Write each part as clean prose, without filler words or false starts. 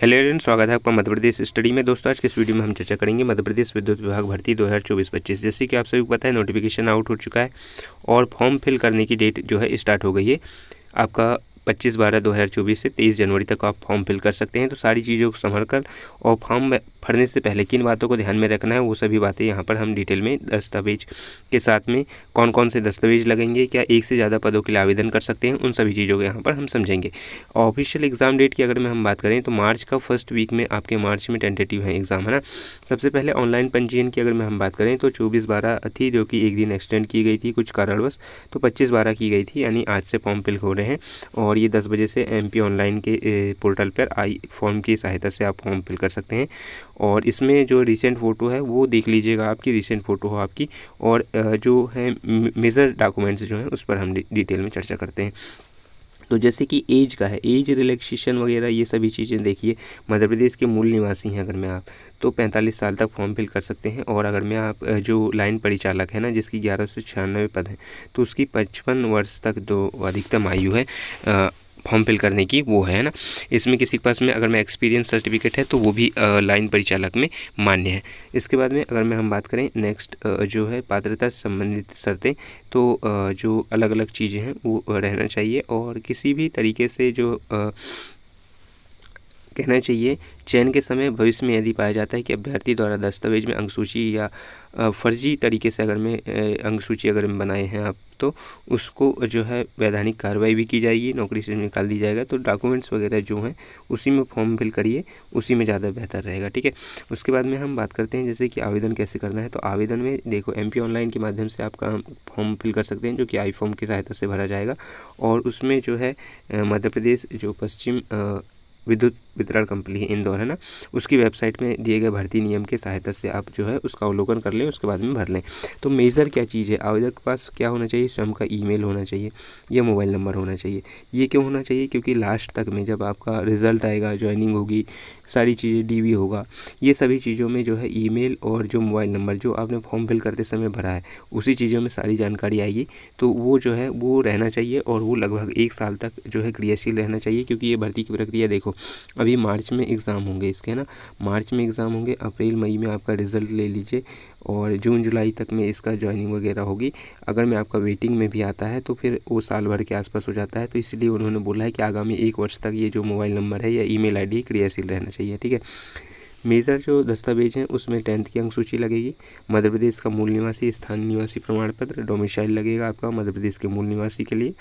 Hello everyone, स्वागत है आपका मध्य प्रदेश स्टडी में। दोस्तों, आज के इस वीडियो में हम चर्चा करेंगे मध्य प्रदेश विद्युत विभाग भर्ती 2024-25। जैसे कि आप सभी को पता है, नोटिफिकेशन आउट हो चुका है और फॉर्म फिल करने की डेट जो है स्टार्ट हो गई है। आपका 25/12/2024 से 23 जनवरी तक आप फॉर्म फिल कर सकते हैं। तो सारी चीज़ों को संभल कर और फॉर्म भरने से पहले किन बातों को ध्यान में रखना है, वो सभी बातें यहाँ पर हम डिटेल में दस्तावेज के साथ में कौन कौन से दस्तावेज लगेंगे, क्या एक से ज़्यादा पदों के लिए आवेदन कर सकते हैं, उन सभी चीज़ों को यहाँ पर हम समझेंगे। ऑफिशियल एग्ज़ाम डेट की अगर हम बात करें तो मार्च का फर्स्ट वीक में आपके मार्च में टेंटेटिव है एग्ज़ाम, है ना। सबसे पहले ऑनलाइन पंजीयन की अगर हम बात करें तो 24/12 थी, जो कि एक दिन एक्सटेंड की गई थी कुछ कारणवश, तो 25/12 की गई थी, यानी आज से फॉर्म फिल हो रहे हैं। और ये 10 बजे से MP ऑनलाइन के पोर्टल पर आई फॉर्म की सहायता से आप फॉर्म फिल कर सकते हैं। और इसमें जो रिसेंट फ़ोटो है वो देख लीजिएगा, आपकी रिसेंट फ़ोटो हो आपकी। और जो है मेजर डॉक्यूमेंट्स जो हैं उस पर हम डिटेल में चर्चा करते हैं। तो जैसे कि एज का है, एज रिलैक्सेशन वगैरह ये सभी चीज़ें देखिए। मध्य प्रदेश के मूल निवासी हैं अगर मैं आप, तो 45 साल तक फॉर्म फिल कर सकते हैं। और अगर मैं आप जो लाइन परिचालक है ना, जिसकी 1196 पद हैं, तो उसकी 55 वर्ष तक जो अधिकतम आयु है फॉर्म फिल करने की, वो है ना। इसमें किसी के पास में अगर मैं एक्सपीरियंस सर्टिफिकेट है तो वो भी लाइन परिचालक में मान्य है। इसके बाद में अगर हम बात करें नेक्स्ट जो है पात्रता से संबंधित शर्तें, तो जो अलग अलग चीज़ें हैं वो रहना चाहिए। और किसी भी तरीके से जो कहना चाहिए, चयन के समय भविष्य में यदि पाया जाता है कि अभ्यर्थी द्वारा दस्तावेज में अंकसूची या फर्जी तरीके से अगर मैं अंकसूची अगर हम बनाए हैं आप, तो उसको जो है वैधानिक कार्रवाई भी की जाएगी, नौकरी से निकाल दी जाएगा। तो डॉक्यूमेंट्स वगैरह जो हैं उसी में फॉर्म फिल करिए, उसी में ज़्यादा बेहतर रहेगा, ठीक है। उसके बाद में हम बात करते हैं जैसे कि आवेदन कैसे करना है। तो आवेदन में देखो, MP ऑनलाइन के माध्यम से आपका फॉर्म फिल कर सकते हैं, जो कि आई फॉर्म की सहायता से भरा जाएगा। और उसमें जो है मध्य प्रदेश जो पश्चिम विद्युत वितरण कंपनी है इंदौर, है ना, उसकी वेबसाइट में दिए गए भर्ती नियम की सहायता से आप जो है उसका अवलोकन कर लें, उसके बाद में भर लें। तो मेजर क्या चीज़ है, आवेदक के पास क्या होना चाहिए, स्वयं का ईमेल होना चाहिए या मोबाइल नंबर होना चाहिए। ये क्यों होना चाहिए, क्योंकि लास्ट तक में जब आपका रिजल्ट आएगा, ज्वाइनिंग होगी, सारी चीज़ें DV होगा, ये सभी चीज़ों में जो है ईमेल और जो मोबाइल नंबर जो आपने फॉर्म फिल करते समय भरा है, उसी चीज़ों में सारी जानकारी आएगी। तो वो जो है वो रहना चाहिए और वो लगभग 1 साल तक जो है क्रियाशील रहना चाहिए। क्योंकि ये भर्ती की प्रक्रिया देखो, अभी मार्च में एग्ज़ाम होंगे इसके, है ना, मार्च में एग्ज़ाम होंगे, अप्रैल मई में आपका रिज़ल्ट ले लीजिए, और जून जुलाई तक में इसका ज्वाइनिंग वगैरह होगी। अगर मैं आपका वेटिंग में भी आता है तो फिर वो साल भर के आसपास हो जाता है। तो इसलिए उन्होंने बोला है कि आगामी 1 वर्ष तक ये जो मोबाइल नंबर है या ईमेल ID क्रियाशील रहना चाहिए, ठीक है। मेजर जो दस्तावेज हैं उसमें 10th की अंकसूची लगेगी, मध्य प्रदेश का मूल निवासी स्थानीय निवासी प्रमाण पत्र, डोमिसाइल लगेगा आपका मध्य प्रदेश के मूल निवासी के लिए,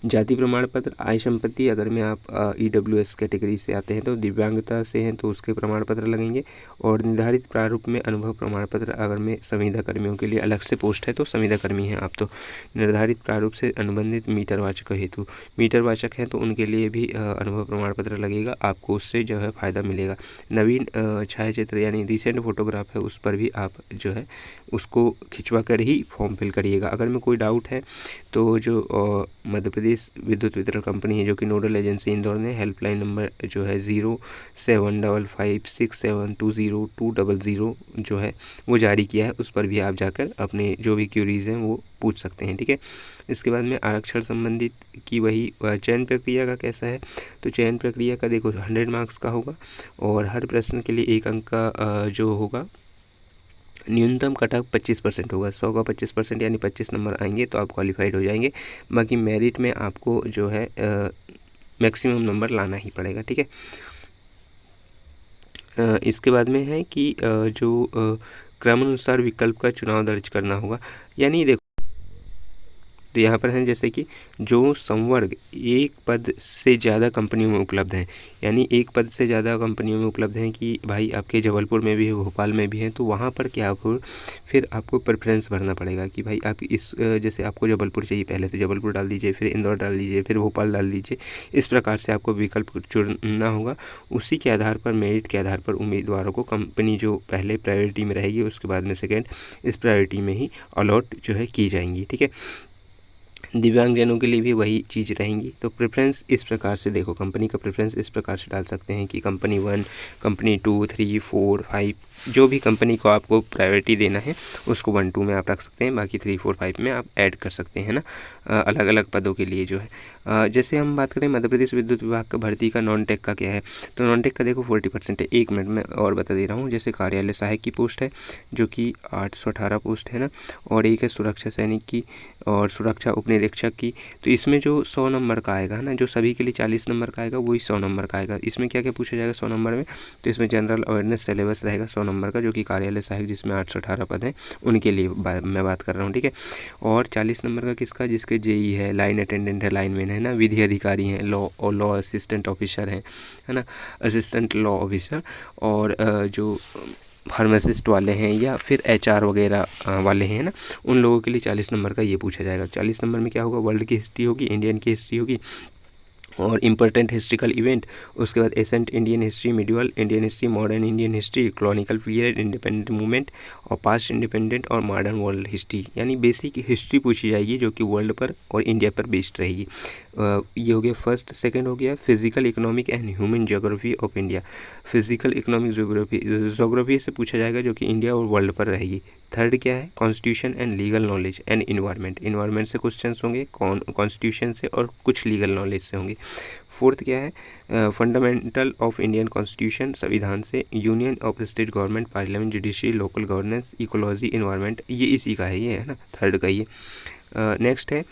जाति प्रमाण पत्र, आय संपत्ति, अगर मैं आप EWS कैटेगरी से आते हैं तो दिव्यांगता से हैं तो उसके प्रमाण पत्र लगेंगे। और निर्धारित प्रारूप में अनुभव प्रमाण पत्र, अगर मैं संविदा कर्मियों के लिए अलग से पोस्ट है तो संविदा कर्मी हैं आप, तो निर्धारित प्रारूप से अनुबंधित मीटर वाचक हेतु, मीटर वाचक हैं तो उनके लिए भी अनुभव प्रमाण पत्र लगेगा, आपको उससे जो है फ़ायदा मिलेगा। नवीन छायाचित्र यानी रिसेंट फोटोग्राफ है, उस पर भी आप जो है उसको खिंचवा कर ही फॉर्म फिल करिएगा। अगर में कोई डाउट है तो जो मध्य प्रदेश विद्युत वितरण कंपनी है, जो कि नोडल एजेंसी इंदौर ने हेल्पलाइन नंबर जो है 0755672020 जो है वो जारी किया है, उस पर भी आप जाकर अपने जो भी क्यूरीज हैं वो पूछ सकते हैं, ठीक है। इसके बाद में आरक्षण संबंधित की वही चयन प्रक्रिया का कैसा है, तो चयन प्रक्रिया का देखो 100 मार्क्स का होगा और हर प्रश्न के लिए 1 अंक का जो होगा, न्यूनतम कट ऑफ 25% होगा। 100 का 25% यानी 25 नंबर आएंगे तो आप क्वालिफाइड हो जाएंगे। बाकी मेरिट में आपको जो है मैक्सिमम नंबर लाना ही पड़ेगा, ठीक है। इसके बाद में है कि जो क्रमानुसार विकल्प का चुनाव दर्ज करना होगा, यानी देखो, तो यहाँ पर हैं जैसे कि जो संवर्ग एक पद से ज़्यादा कंपनियों में उपलब्ध हैं, यानी एक पद से ज़्यादा कंपनियों में उपलब्ध हैं कि भाई आपके जबलपुर में भी है, भोपाल में भी हैं, तो वहाँ पर क्या फिर आपको प्रेफरेंस भरना पड़ेगा कि भाई आप इस जैसे आपको जबलपुर चाहिए, पहले तो जबलपुर डाल दीजिए, फिर इंदौर डाल दीजिए, फिर भोपाल डाल दीजिए। इस प्रकार से आपको विकल्प चुनना होगा। उसी के आधार पर, मेरिट के आधार पर उम्मीदवारों को कंपनी जो पहले प्रायोरिटी में रहेगी उसके बाद में सेकेंड, इस प्रायोरिटी में ही अलॉट जो है की जाएंगी, ठीक है। दिव्यांगजनों के लिए भी वही चीज़ रहेंगी। तो प्रेफरेंस इस प्रकार से देखो, कंपनी का प्रेफरेंस इस प्रकार से डाल सकते हैं कि कंपनी 1, कंपनी 2, 3, 4, 5, जो भी कंपनी को आपको प्रायोरिटी देना है उसको 1, 2 में आप रख सकते हैं, बाकी 3, 4, 5 में आप ऐड कर सकते हैं ना। अलग अलग पदों के लिए जो है। जैसे हम बात करें मध्य प्रदेश विद्युत विभाग का भर्ती का नॉन टेक का क्या है, तो नॉन टेक का देखो 40% है। 1 मिनट में और बता दे रहा हूँ। जैसे कार्यालय सहायक की पोस्ट है जो कि 818 पोस्ट है ना, और एक है सुरक्षा सैनिक की और सुरक्षा उपनिरीक्षक की। तो इसमें जो 100 नंबर का आएगा ना, जो सभी के लिए 40 नंबर का आएगा वही 100 नंबर का आएगा। इसमें क्या क्या पूछा जाएगा 100 नंबर में, तो इसमें जनरल अवेयरनेस सिलेबस रहेगा 100 नंबर का, जो कि कार्यालय सहायक जिसमें 818 पद हैं उनके लिए मैं बात कर रहा हूँ, ठीक है। और 40 नंबर का किसका, जिसके जेई है, लाइन अटेंडेंट है, लाइनमैन है ना, विधि अधिकारी हैं, लॉ और लॉ असिस्टेंट ऑफिसर हैं, है ना, असिस्टेंट लॉ ऑफिसर, और जो फार्मासिस्ट वाले हैं या फिर एचआर वगैरह वाले हैं ना, उन लोगों के लिए 40 नंबर का ये पूछा जाएगा। 40 नंबर में क्या होगा, वर्ल्ड की हिस्ट्री होगी, इंडियन की हिस्ट्री होगी और इम्पोर्टेंट हिस्ट्रिकल इवेंट, उसके बाद ancient Indian history, medieval Indian history, modern Indian history, colonial period, independent movement और पास्ट इंडिपेंडेंट और मॉडर्न वर्ल्ड हिस्ट्री, यानी बेसिक हिस्ट्री पूछी जाएगी जो कि वर्ल्ड पर और इंडिया पर बेस्ड रहेगी। ये हो गया फर्स्ट। सेकंड हो गया physical economic and human geography of India, physical economic geography से पूछा जाएगा जो कि इंडिया और वर्ल्ड पर रहेगी। थर्ड क्या है, constitution and legal knowledge and environment से क्वेश्चंस होंगे, कॉन्स्टिट्यूशन से और कुछ लीगल नॉलेज से होंगे। फोर्थ क्या है, फंडामेंटल ऑफ इंडियन कॉन्स्टिट्यूशन, संविधान से, union of state government, parliament, judiciary, local governance, ecology, environment, ये इसी का है, ये है ना थर्ड का ये। नेक्स्ट है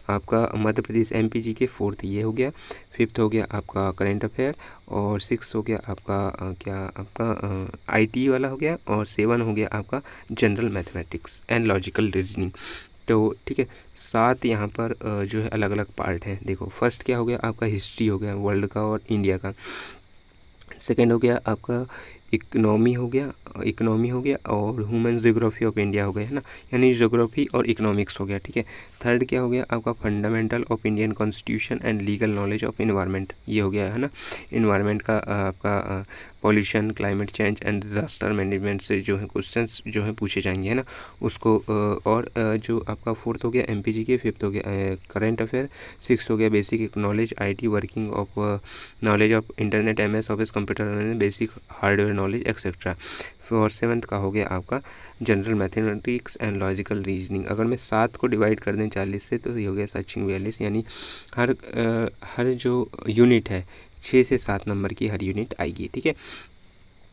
आपका मध्य प्रदेश एमपीजी के फोर्थ ये हो गया। फिफ्थ हो गया आपका करेंट अफेयर और सिक्स हो गया आपका क्या आपका आईटी वाला हो गया, और 7 हो गया आपका general mathematics and logical reasoning. तो ठीक है, 7 यहाँ पर जो है अलग अलग पार्ट हैं। देखो फर्स्ट क्या हो गया आपका हिस्ट्री हो गया वर्ल्ड का और इंडिया का। सेकेंड हो गया आपका इकोनॉमी हो गया और ह्यूमन ज्योग्राफी ऑफ इंडिया हो गया, है ना, यानी ज्योग्राफी और इकोनॉमिक्स हो गया, ठीक है। थर्ड क्या हो गया आपका fundamental of Indian constitution and legal knowledge of environment, ये हो गया, है ना, इन्वायरमेंट का आपका pollution, climate change and disaster management से जो है क्वेश्चंस जो है पूछे जाएंगे, है ना, उसको। और जो आपका फोर्थ हो गया एमपीजी के, फिफ्थ हो गया करंट अफेयर, सिक्स हो गया basic knowledge IT working of knowledge of internet, MS office, computer, basic hardware knowledge etcetera. और 7th का हो गया आपका general mathematics and logical reasoning. अगर मैं 7 को डिवाइड कर दें 40 से तो ये हो गया 42, यानी हर जो यूनिट है 6 से 7 नंबर की हर यूनिट आएगी, ठीक है,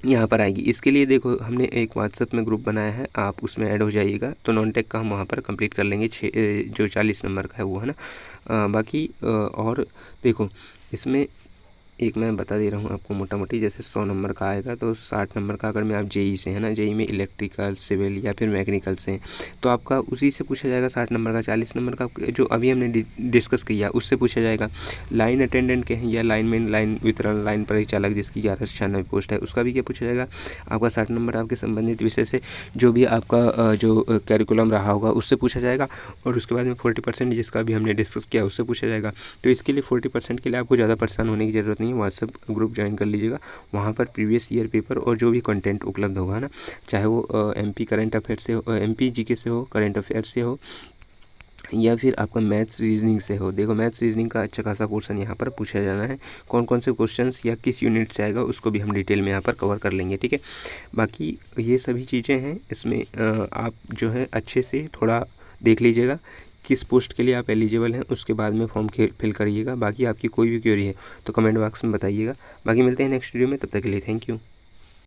यहाँ पर आएगी। इसके लिए देखो हमने एक व्हाट्सएप में ग्रुप बनाया है, आप उसमें ऐड हो जाइएगा तो नॉन टेक का हम वहाँ पर कंप्लीट कर लेंगे। जो 40 नंबर का है वो, है ना। बाकी और देखो इसमें एक मैं बता दे रहा हूँ आपको मोटा मोटी, जैसे 100 नंबर का आएगा तो 60 नंबर का अगर मैं आप जेई से, है ना, जेई में इलेक्ट्रिकल, सिविल या फिर मैकेनिकल से हैं तो आपका उसी से पूछा जाएगा 60 नंबर का। 40 नंबर का जो अभी हमने डिस्कस किया उससे पूछा जाएगा। लाइन अटेंडेंट के हैं या लाइनमैन, लाइन वितरण, लाइन परिचालक जिसकी 1196 पोस्ट है उसका भी क्या पूछा जाएगा आपका 60 नंबर आपके संबंधित विषय से जो भी आपका जो कैरिकुलम रहा होगा उससे पूछा जाएगा। और उसके बाद में 40% जिसका भी हमने डिस्कस किया उससे पूछा जाएगा। तो इसके लिए 40% के लिए आपको ज़्यादा परेशान होने की ज़रूरत नहीं, व्हाट्सएप ग्रुप ज्वाइन कर लीजिएगा। वहाँ पर प्रीवियस ईयर पेपर और जो भी कंटेंट उपलब्ध होगा ना, चाहे वो एमपी करंट अफेयर से हो, एमपी जीके से हो, करंट अफेयर से हो या फिर आपका मैथ्स रीजनिंग से हो। देखो मैथ्स रीजनिंग का अच्छा खासा पोर्शन यहाँ पर पूछा जाना है, कौन कौन से क्वेश्चंस या किस यूनिट से आएगा उसको भी हम डिटेल में यहाँ पर कवर कर लेंगे, ठीक है। बाकी ये सभी चीज़ें हैं इसमें, आप जो है अच्छे से थोड़ा देख लीजिएगा किस पोस्ट के लिए आप एलिजिबल हैं, उसके बाद में फॉर्म फिल करिएगा। बाकी आपकी कोई भी क्वेरी है तो कमेंट बॉक्स में बताइएगा। बाकी मिलते हैं नेक्स्ट वीडियो में, तब तक के लिए थैंक यू।